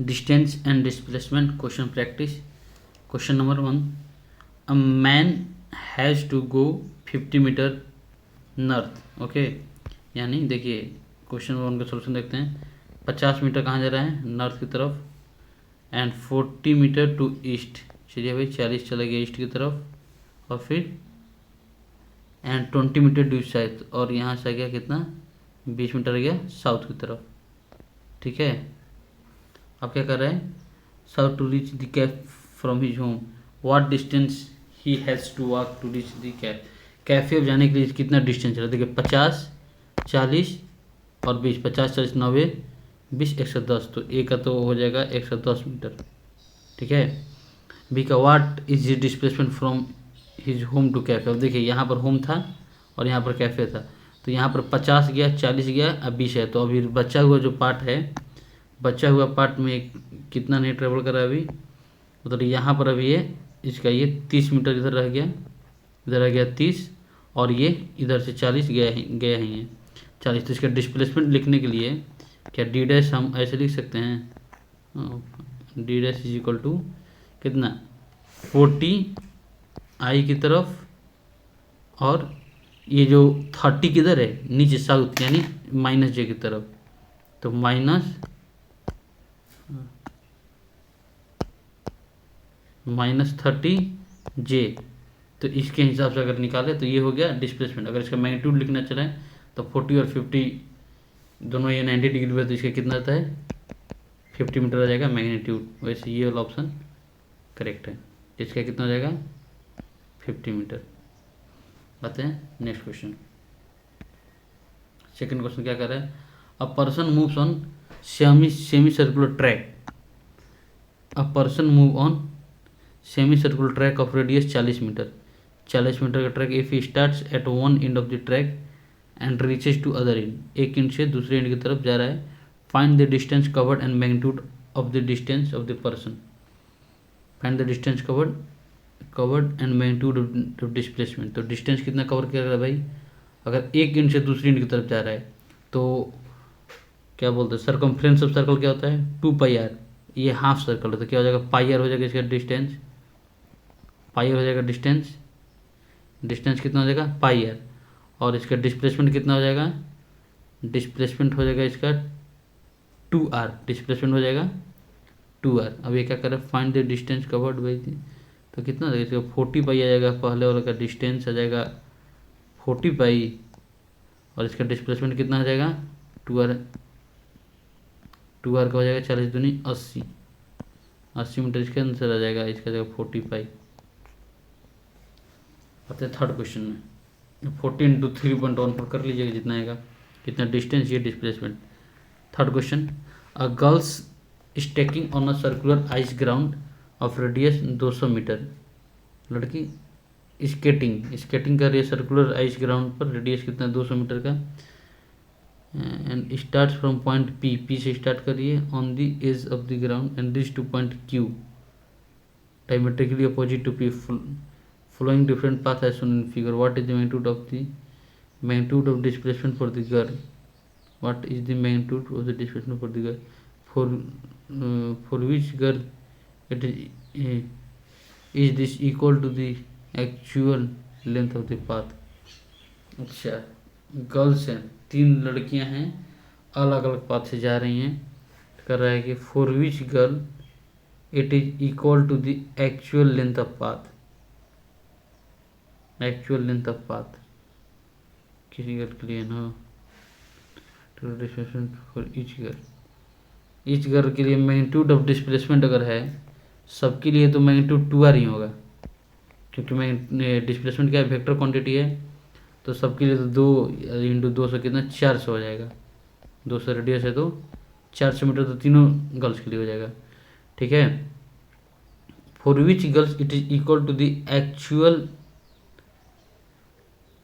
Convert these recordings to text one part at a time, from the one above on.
Distance and displacement question practice. Question number 1. A man has to go 50 metre north. Okay, यानी देखिए question number 1 का solution देखते हैं. 50 metre कहाँ जा रहा है? नॉर्थ की तरफ. And 40 metre to east. चलिए भाई 40 चला गया ईस्ट की तरफ. और फिर एंड 20 मीटर ड्यू साउथ. और यहाँ से आ गया कितना? 20 मीटर गया साउथ की तरफ. ठीक है, अब क्या कर रहे हैं? South to reach the cafe from his home. What distance he has to walk to reach the cafe. Cafe अब जाने के लिए कितना डिस्टेंस चला? देखिए 50, 40 और 20. 50, 40, 90, 20, 110. तो ए का तो हो जाएगा 110 मीटर. ठीक है. बी का what is his displacement from his home to cafe. अब देखिए यहाँ पर होम था और यहाँ पर कैफे था. तो यहाँ पर 50 गया, 40 गया, अब 20 है. तो अभी बचा हुआ जो पार्ट है, बचा हुआ पार्ट में कितना नहीं ट्रेवल करा अभी? मतलब यहाँ पर अभी ये इसका ये 30 मीटर इधर रह गया, इधर रह गया 30, और ये इधर से 40 गया ही है 40. तो इसका डिस्प्लेसमेंट लिखने के लिए क्या डी डैश हम ऐसे लिख सकते हैं? D dash is equal to कितना? 40 आई की तरफ, और ये जो 30 किधर है? नीचे साउथ, यानी माइनस जे की तरफ. तो माइनस 30 जे. तो इसके हिसाब से अगर निकाले तो ये हो गया डिस्प्लेसमेंट. अगर इसका मैग्नीट्यूड लिखना चले तो 40 और 50 दोनों ये 90 डिग्री में, तो इसका कितना आता है? 50 मीटर आ जाएगा मैग्नीट्यूड. वैसे ये वाला ऑप्शन करेक्ट है. इसका कितना हो जाएगा? 50 मीटर. आते हैं नेक्स्ट क्वेश्चन. सेकंड क्वेश्चन क्या कर रहा है? A person moves on semi circular track. A person move on semi circular track of radius 40 metre. 40 metre का track. If he starts at one end of the track and reaches to other end. एक end से दूसरे end की तरफ जा रहा है. Find the distance covered and magnitude of the distance of the person. Find the distance covered and magnitude of displacement. तो distance कितना कवर कर रहा है भाई? अगर एक एंड से दूसरी एंड की तरफ जा रहा है तो क्या बोलते हैं? सर्कमफ्रेंस ऑफ सर्कल क्या होता है? 2πr. ये हाफ सर्कल है तो क्या हो जाएगा? पाई आर हो जाएगा इसका डिस्टेंस. पाई आर हो जाएगा डिस्टेंस. डिस्टेंस कितना हो जाएगा? पाई आर. और इसका डिस्प्लेसमेंट कितना हो जाएगा? डिस्प्लेसमेंट हो जाएगा इसका 2r. डिस्प्लेसमेंट हो जाएगा 2r. अब ये क्या कर रहा है? Find the distance covered by. तो कितना हो जाएगा इसका? 40 पाई आ जाएगा. पहले वाला का डिस्टेंस आ जाएगा 40 पाई, और इसका डिस्प्लेसमेंट कितना हो जाएगा? 2r. 2r का हो जाएगा 40 दूनी 80. 80 मीटर इसके आंसर आ जाएगा. इसका जाएगा 40 पाई. आते हैं थर्ड क्वेश्चन में. 40 इंटू 3.14 कर लीजिएगा जितना आएगा. कितना डिस्टेंस, ये displacement. Third question. A girls skating on a circular ice ground of radius 200 metre. लड़की स्केटिंग कर रही है सर्कुलर आइस ग्राउंड पर. रेडियस कितना? 200 मीटर का. And start from point P से स्टार्ट करिए on the edge of the ground and reach to point Q diametrically opposite to P. Following different path as shown in figure. What is the magnitude of displacement for the girl? What is the magnitude of the displacement for the girl? For which girl it is this equal to the actual length of the path? अच्छा, girls हैं, 3 लड़कियां हैं, अलग अलग path से जा रही हैं. कर रहा है कि for which girl it is equal to the actual length of path. Actual length of path किसी गर्ल के लिए ना. डिस्प्लेसमेंट फॉर ईच गर्ल के लिए मैग्नीट्यूड ऑफ डिस्प्लेसमेंट अगर है सबके लिए तो मैग्नीट्यूड 2r ही होगा, क्योंकि मैं डिस्प्लेसमेंट क्या है? वेक्टर क्वांटिटी है. तो सबके लिए तो 2 इंटू 200 कितना? 400 हो जाएगा. 200 रेडियस है तो 400 मीटर. तो तीनों गर्ल्स के लिए हो जाएगा. ठीक है. For which girls it is equal to the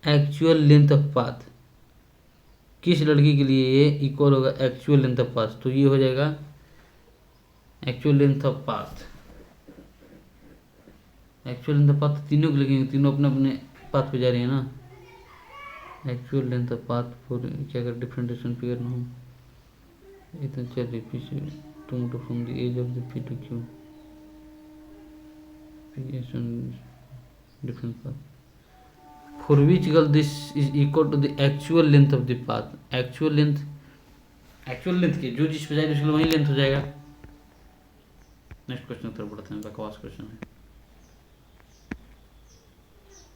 actual length of path. किस लड़की के लिए ये इक्वल होगा एक्चुअल लेंथ ऑफ पाथ? तो ये हो जाएगा actual length of path. Actual length of path तीनों के लिखेंगे, तीनों अपने अपने पाथ पे जा रही है ना. Actual length of path for क्या कर डिफरेंटेशन फिगर ना हो इतना. चलिए पीछे 2 meter from the edge of the P to Q. P is on different path. For which angle this is equal to the actual length of the path. Actual length की जो जिस पे जाएगी उसके लिए वही लेंथ हो जाएगा। नेक्स्ट क्वेश्चन उत्तर पढ़ते हैं, बकवास क्वेश्चन है।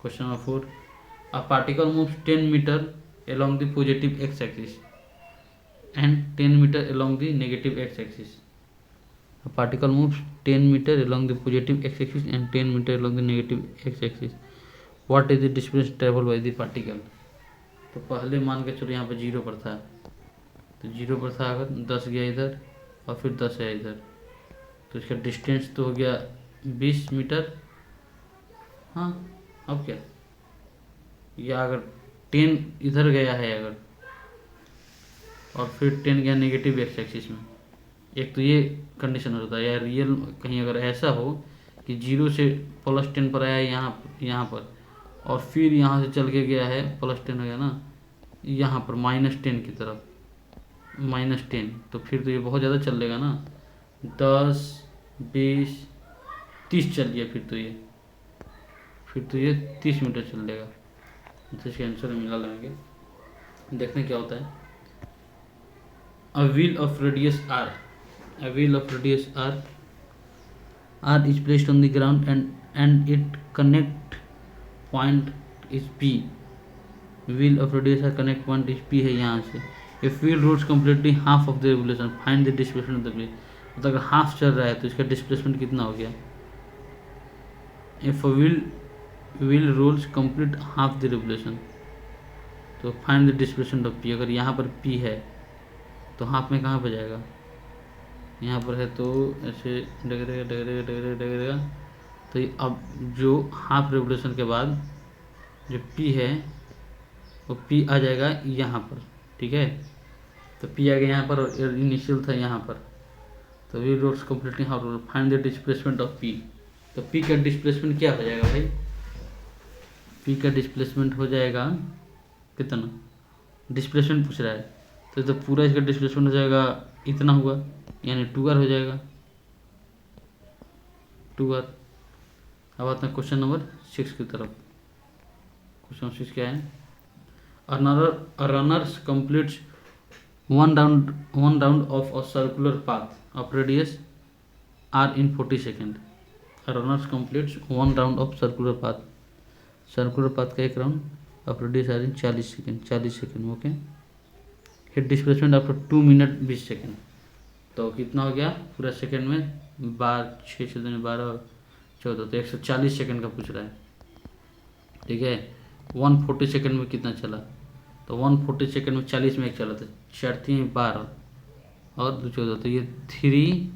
Question number 4, a particle moves 10 meter along the positive x axis and 10 meter along the negative x axis. A particle moves 10 meter along the positive x axis and 10 meter along the negative x axis. What is the distance traveled by the particle? तो पहले मान के चलो यहाँ पे 0 पर था, तो 0 पर था, अगर 10 गया इधर और फिर 10 है इधर, तो इसका डिस्टेंस तो हो गया 20 मीटर। हाँ, अब क्या, या अगर 10 इधर गया है अगर और फिर 10 गया नेगेटिव एक्स एक्सिस में, एक तो ये कंडीशन होता है। या रियल कहीं अगर ऐसा हो कि 0 से +10 पर आया यहाँ पर और फिर यहाँ से चल के गया है +10 हो गया ना यहाँ पर -10 की तरफ, -10, तो फिर तो ये बहुत ज़्यादा चल लेगा ना, 10, 20, 30 चल गया, फिर तो ये 30 मीटर चल लेगा। तो इसके आंसर मिला लेंगे, देखते हैं क्या होता है। A wheel of radius r, r is placed on the ground and it connect point is P. Wheel of radius r connect point is P है यहाँ से। If wheel rolls completely half of the revolution, find the displacement of the wheel. मतलब अगर half चल रहा है तो इसका डिस्प्लेसमेंट कितना हो गया। If a wheel rolls complete half the revolution, तो find the displacement of P। अगर यहाँ पर P है तो हाफ में कहाँ पर जाएगा, यहाँ पर है तो ऐसे डगरेगा। तो अब जो हाफ रेवोल्यूशन के बाद जो P है वो P आ जाएगा यहाँ पर, ठीक है। तो P आ गया यहाँ पर और इनिशियल था यहाँ पर, तो we roads completely half road, find the displacement of P। तो P का डिस्प्लेसमेंट क्या हो जाएगा भाई, P का डिस्प्लेसमेंट हो जाएगा कितना, डिस्प्लेसमेंट पूछ रहा है तो पूरा इसका डिस्प्लेसमेंट हो जाएगा इतना हुआ, यानी 2r हो जाएगा, 2r। अब आते हैं क्वेश्चन नंबर 6 की तरफ। क्वेश्चन 6 क्या है, a runner completes one round of a circular path of radius r in 40 seconds. A runner completes one round of circular path का एक round of radius r in 40 second, okay. Hit displacement after 2 minute 20 second, तो कितना हो गया पूरा second में 6 से 12 और 14, तो 140 सेकेंड का पूछ रहा है, ठीक है। 140 सेकेंड में कितना चला, तो 140 सेकेंड में 40 में एक चला, तो 4 3 12 और 2 14, तो ये 3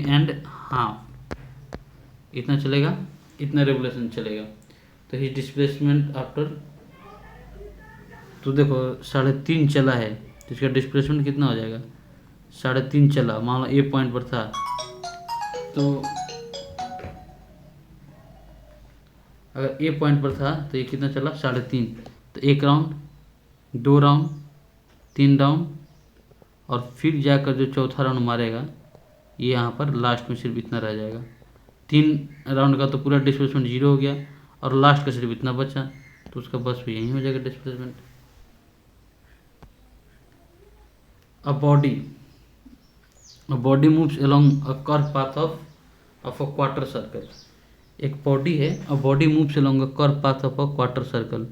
एंड हाफ इतना चलेगा, इतना रेवोल्यूशन चलेगा। तो ही डिस्प्लेसमेंट आफ्टर, तो देखो 3.5 चला है तो इसका डिस्प्लेसमेंट कितना हो जाएगा, 3.5 चला, मान लो ए पॉइंट पर था, तो अगर ए पॉइंट पर था तो ये कितना चला 3.5, तो 1 राउंड 2 राउंड 3 राउंड और फिर जाकर जो चौथा राउंड मारेगा ये यहाँ पर लास्ट में सिर्फ इतना रह जाएगा। 3 राउंड का तो पूरा डिस्प्लेसमेंट 0 हो गया और लास्ट का सिर्फ इतना बचा, तो उसका बस भी यही हो जाएगा displacement. A body moves along a curved path of a quarter circle. एक बॉडी है, a body moves along a curved path of a quarter circle.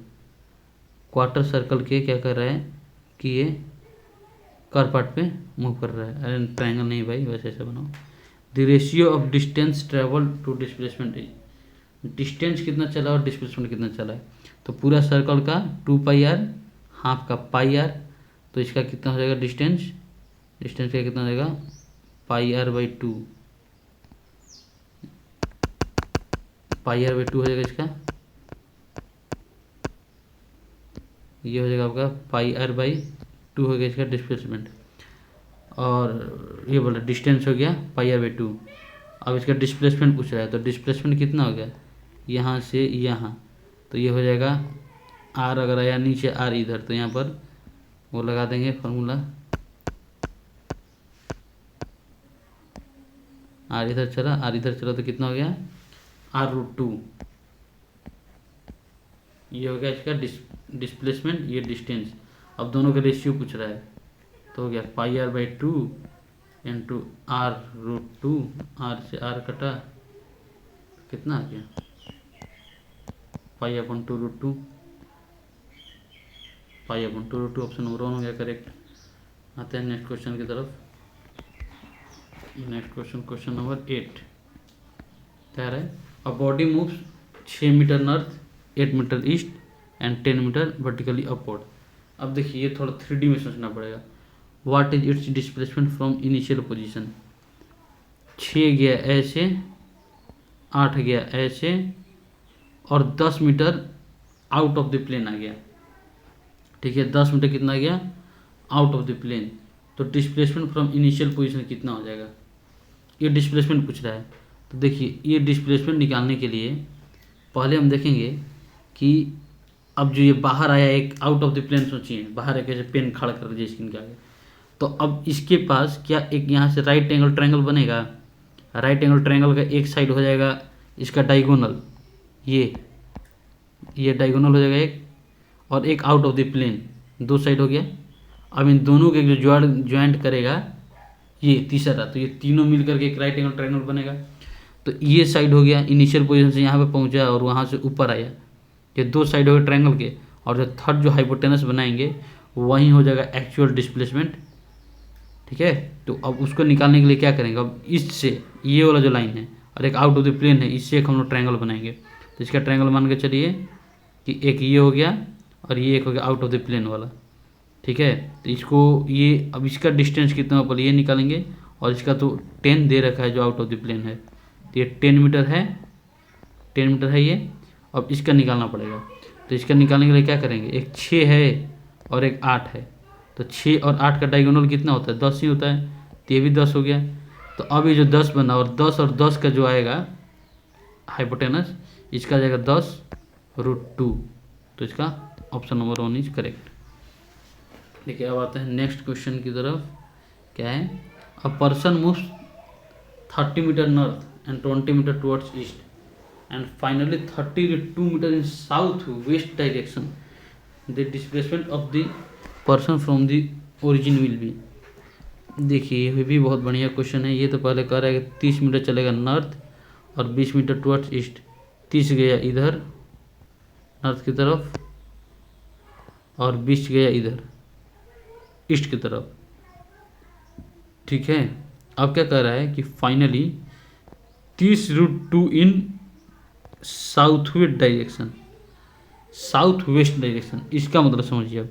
Quarter circle के क्या कर रहा है कि ये कर्व पार्ट पे मूव कर रहा है। अरे ट्रायंगल नहीं भाई, वैसे ऐसा बनाओ। The ratio of distance travel to displacement is, distance कितना चला और डिस्प्लेसमेंट कितना चला है, तो पूरा सर्कल का 2πr, हाफ का πr, तो इसका कितना हो जाएगा डिस्टेंस का कितना हो जाएगा πr/2, πr/2 हो जाएगा इसका, ये हो जाएगा आपका πr/2 हो गया इसका डिस्प्लेसमेंट, और ये बोला डिस्टेंस हो गया πr/2। अब इसका डिस्प्लेसमेंट पूछ रहा है, तो डिस्प्लेसमेंट कितना हो गया यहाँ से यहाँ, तो ये हो जाएगा r, अगर आया नीचे r इधर, तो यहाँ पर वो लगा देंगे फार्मूला। आर इधर चला, आर इधर चला तो कितना हो गया, r√2। ये हो गया इसका डिस्प्लेसमेंट, ये डिस्टेंस। अब दोनों का रेशियो पूछ रहा है, तो हो गया πr/2 इंटू r√2। आर से आर कटा, कितना आ गया, π/2√2। π/2√2 ऑप्शन नंबर 1 हो गया करेक्ट। आते हैं नेक्स्ट क्वेश्चन की तरफ। नेक्स्ट क्वेश्चन, क्वेश्चन नंबर 8 क्या है, a body moves 6 metre north, 8 metre east and 10 metre vertically upward. अब देखिए ये थोड़ा 3D में सोचना पड़ेगा। What is its displacement from initial position. 6 गया ऐसे, 8 गया ऐसे, और 10 metre out of the plane आ गया। ठीक है, 10 मीटर कितना आ गया, आउट ऑफ द प्लेन। तो डिस्प्लेसमेंट फ्रॉम इनिशियल पोजीशन कितना हो जाएगा, ये डिस्प्लेसमेंट पूछ रहा है। तो देखिए ये डिस्प्लेसमेंट निकालने के लिए पहले हम देखेंगे कि अब जो ये बाहर आया एक आउट ऑफ द प्लेन, सोचिए बाहर एक ऐसे पेन खड़ा कर दीजिए स्क्रीन के आगे, तो अब इसके पास क्या एक यहाँ से राइट एंगल ट्रायंगल बनेगा। राइट एंगल ट्रायंगल का एक साइड हो जाएगा इसका डायगोनल, ये डायगोनल हो जाएगा एक, और एक आउट ऑफ द प्लेन, दो साइड हो गया। अब इन दोनों के जो ज्वाइंट करेगा ये तीसरा, तो ये तीनों मिल करके एक राइट एंगल ट्रायंगल बनेगा। तो ये साइड हो गया इनिशियल पोजीशन से यहाँ पे पहुँचा और वहाँ से ऊपर आया, ये दो साइड हो गए ट्रायंगल के। और जो थर्ड जो हाइपोटेनस बनाएंगे वहीं हो जाएगा एक्चुअल डिस्प्लेसमेंट। ठीक है, तो अब उसको निकालने के लिए क्या करेंगे, अब इससे ये वाला जो लाइन है और एक आउट ऑफ द प्लेन है, इससे एक हम लोग ट्रायंगल बनाएंगे। तो इसका ट्रायंगल मान के चलिए कि एक ये हो गया और ये एक हो गया आउट ऑफ द प्लेन वाला। ठीक है, तो इसको ये अब इसका डिस्टेंस कितना पहले ये निकालेंगे, और इसका तो 10 दे रखा है जो आउट ऑफ द प्लेन है, तो ये 10 मीटर है, 10 मीटर है ये। अब इसका निकालना पड़ेगा, तो इसका निकालने के लिए क्या करेंगे, एक 6 है और एक 8 है, तो 6 और 8 का डायगोनल कितना होता है, 10 ही होता है, तो ये भी 10 हो गया। तो अब ये जो 10 बना और 10 का जो आएगा हाइपोटेनस, इसका जाएगा 10√2। तो इसका ऑप्शन नंबर 1 इज करेक्ट। देखिए अब आते हैं नेक्स्ट क्वेश्चन की तरफ। क्या है, a person moves 30 metre north and 20 metre towards east and finally 32 metre in south west direction, the displacement of the person from the origin will be. देखिए ये भी बहुत बढ़िया क्वेश्चन है। ये तो पहले कह रहा है कि 30 मीटर चलेगा नॉर्थ और 20 मीटर टुवर्ड्स ईस्ट, 30 गया इधर नॉर्थ की तरफ और 20 गया इधर ईस्ट की तरफ। ठीक है, अब क्या कह रहा है कि finally 30√2 in south west direction, south west direction. इसका मतलब समझिए, अब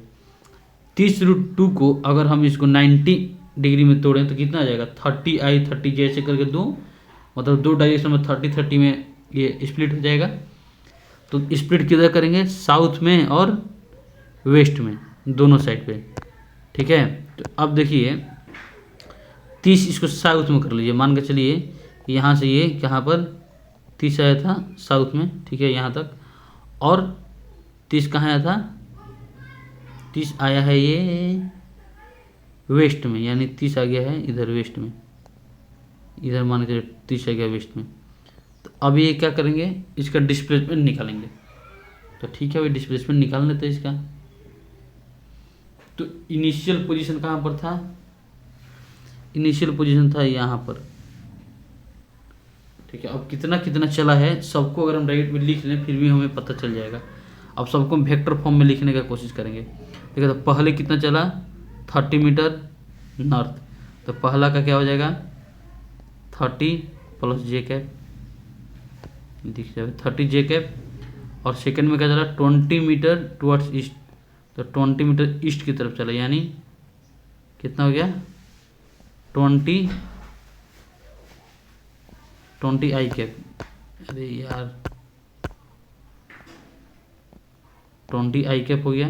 30√2 को अगर हम इसको 90 डिग्री में तोड़ें तो कितना आ जाएगा, 30i 30 जैसे करके दो, मतलब दो डायरेक्शन में 30 में ये स्प्लिट हो जाएगा। तो स्प्लिट किधर करेंगे, साउथ में और वेस्ट में, दोनों साइड पे। ठीक है, तो अब देखिए 30 इसको साउथ में कर लीजिए, मान के चलिए यहाँ से ये कहाँ पर 30 आया था साउथ में। ठीक है, यहाँ तक, और 30 कहाँ आया था, 30 आया है ये वेस्ट में, यानी 30 आ गया है इधर वेस्ट में, इधर मान के 30 आ गया वेस्ट में। तो अब ये क्या करेंगे, इसका डिस्प्लेसमेंट निकालेंगे। तो ठीक है भाई, डिस्प्लेसमेंट निकाल लेते हैं इसका। तो इनिशियल पोजीशन कहाँ पर था, इनिशियल पोजीशन था यहाँ पर। ठीक है, अब कितना कितना चला है सबको अगर हम डायरेक्ट में लिख लें फिर भी हमें पता चल जाएगा। अब सबको हम वेक्टर फॉर्म में लिखने का कोशिश करेंगे। ठीक है, तो पहले कितना चला, 30 मीटर नॉर्थ, तो पहला का क्या हो जाएगा 30 प्लस जे कैप, दिख जाए 30 जे कैप। और सेकंड में क्या चला 20 मीटर टुवर्ड्स ईस्ट, तो 20 मीटर ईस्ट की तरफ चला, यानी कितना हो गया 20 आई कैप। अरे यार 20 आई कैप हो गया।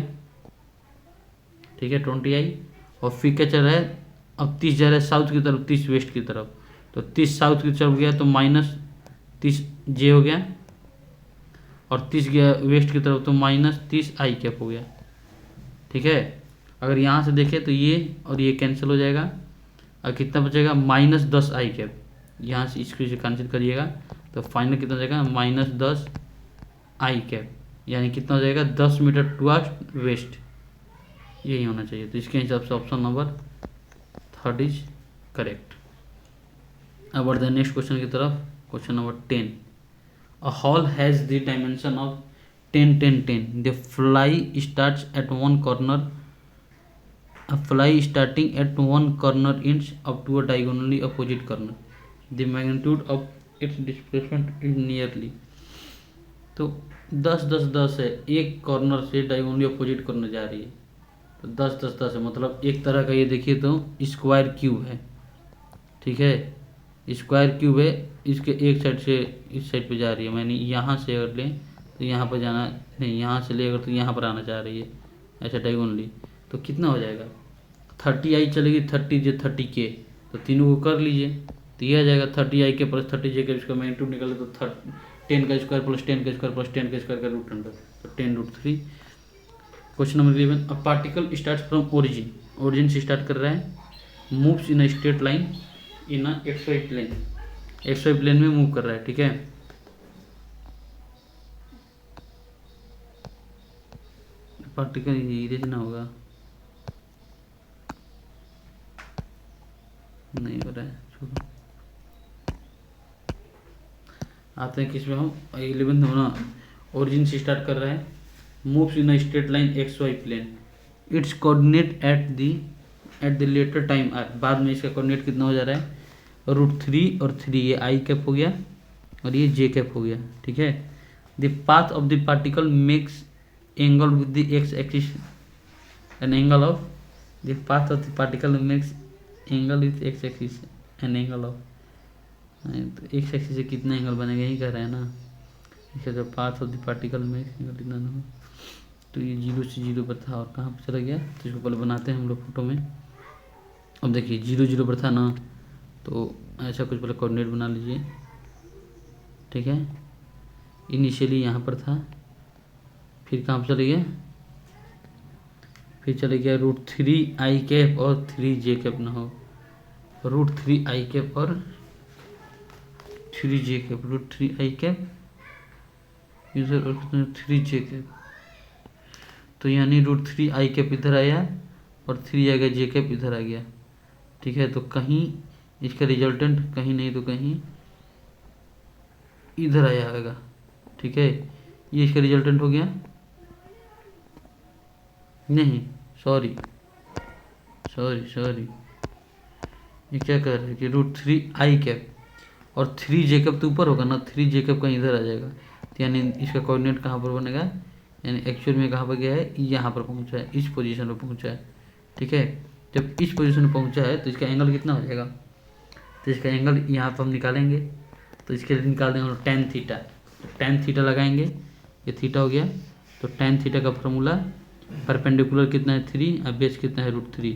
ठीक है, 20 आई, और फिर क्या चल रहा है, अब 30 जा रहा है साउथ की तरफ, 30 वेस्ट की तरफ, तो 30 साउथ की तरफ गया तो -30 जे हो गया, और 30 गया वेस्ट की तरफ तो -30 आई कैप हो गया। ठीक है, अगर यहाँ से देखें तो ये और ये कैंसिल हो जाएगा और कितना बचेगा -10 i कैप। यहाँ से इसको कैंसिल करिएगा तो फाइनल कितना हो जाएगा -10 i कैप, यानी कितना हो जाएगा 10 मीटर टुवर्ड्स वेस्ट, यही होना चाहिए। तो इसके हिसाब से ऑप्शन नंबर 3 इज करेक्ट। अब बढ़ते हैं नेक्स्ट क्वेश्चन की तरफ। Question number 10, a hall has the dimension of 10 10 10, the fly starts at one corner, a fly starting at one corner ends up to a diagonally opposite corner, the magnitude of its displacement is nearly। तो 10 10 10 है, एक corner से diagonally opposite corner जा रही है, तो 10 10 10 है, मतलब एक तरह का ये देखिए तो स्क्वायर क्यूब है, ठीक है, स्क्वायर क्यूब है, इसके एक साइड से इस साइड पे जा रही है, मैंने यहाँ से अगर लें तो यहाँ पर जाना नहीं, यहाँ से ले अगर तो यहाँ पर आना चाह रही है ऐसा डायगोनली, तो कितना हो जाएगा 30i चलेगी, 30j30k, तो तीनों को कर लीजिए तो ये आ जाएगा 30i के प्लस 30j का इसका मैग्नीट्यूड निकाले तो 10 का स्क्वायर प्लस 10 का स्क्वायर प्लस 10 का स्क्वायर का रूट अंडर, तो 10√3। Question number 11, a particle start from origin से स्टार्ट कर रहा है, moves in a straight line in a XY plane, XY plane में मूव कर रहा है, ठीक है। पार्टिकल इधर से ना होगा, नहीं हो रहा है, छोड़ो। आते हैं किसमें हम 11 होना, ओरिजिन से स्टार्ट कर रहा है, moves in a straight line XY plane, its coordinate at the later time are, बाद में इसका कोऑर्डिनेट कितना हो जा रहा है √3 और 3, ये i कैप हो गया और ये j कैप हो गया, ठीक है। The path of the particle makes angle with the x axis, an angle of the path of the particle makes angle with x axis, an angle of, तो x axis से कितना angle बनेगा यही कह रहा है ना, इसका जो पाथ ऑफ द पार्टिकल में एंगल कितना ना हो, तो ये 0 से 0 पर था और कहाँ पर चला गया, तो इसको पहले बनाते हैं हम लोग फोटो में। अब देखिए 0 0 पर था ना, तो ऐसा कुछ पहले कोऑर्डिनेट बना लीजिए, ठीक है। इनिशियली यहाँ पर था, फिर कहाँ पर चले गया, फिर चले गया √3i कैप और 3j कैप ना हो, √3i कैप और 3j कैप, √3i कैप इधर और 3j कैप, तो यानी √3i कैप इधर आया और 3 आ गया, j कैप इधर आ गया, ठीक है। तो कहीं इसका रिजल्टेंट कहीं नहीं तो कहीं इधर आया होगा, ठीक है, ये इसका रिजल्टेंट हो गया, नहीं सॉरी, ये क्या कर रहे हैं कि √3i कैप और 3j कैप तो ऊपर होगा ना, 3j कैप कहीं इधर आ जाएगा, तो यानी इसका कोऑर्डिनेट कहाँ पर बनेगा, यानी एक्चुअल में कहाँ पर गया है, यहाँ पर पहुँचा है, इस पोजीशन पर पहुँचा है, ठीक है। जब इस पोजीशन पर पहुँचा है तो इसका एंगल कितना हो जाएगा, तो इसका एंगल यहाँ पर हम निकालेंगे, तो इसके लिए निकाल देंगे tan थीटा, तो tan थीटा लगाएंगे, ये थीटा हो गया, तो tan थीटा का फॉर्मूला परपेंडिकुलर कितना है 3 और बेस कितना है √3,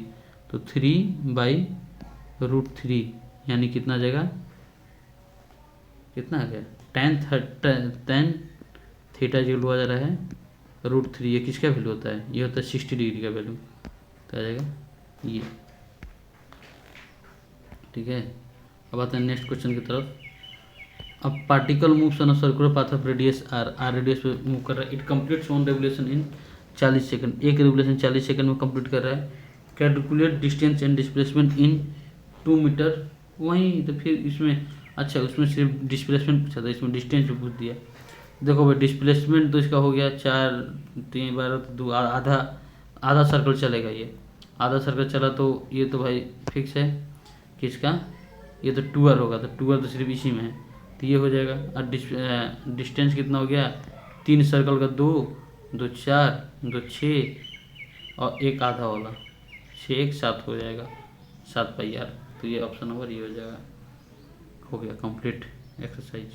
तो 3/√3 यानी कितना आ जाएगा, कितना आ गया tan थीटा जो वैल्यू आ जा रहा है √3, ये किसका वैल्यू होता है, ये होता है 60 डिग्री का वैल्यू, तो आ जाएगा ये, ठीक है। अब आते हैं नेक्स्ट क्वेश्चन की तरफ। अब particle moves on a circular path of radius r radius पे मूव कर रहा है, it completes one revolution in 40 second, एक रेवोल्यूशन 40 सेकंड में कंप्लीट कर रहा है, calculate distance and displacement in 2 metre, वहीं तो फिर इसमें अच्छा उसमें सिर्फ डिस्प्लेसमेंट पूछा था, इसमें डिस्टेंस भी पूछ दिया। देखो भाई डिस्प्लेसमेंट तो इसका हो गया 4 3 12 2, आधा सर्कल चलेगा, ये आधा सर्कल चला तो ये तो भाई फिक्स है किसका, ये तो 2r होगा, तो 2r तो सिर्फ इसी में है, तो ये हो जाएगा। और डिस्टेंस कितना हो गया, 3 सर्कल का 2 2 4 2 6 और एक आधा वाला 6 1 7 हो जाएगा, 7πr, तो ये ऑप्शन नंबर ये हो जाएगा, हो गया कंप्लीट एक्सरसाइज।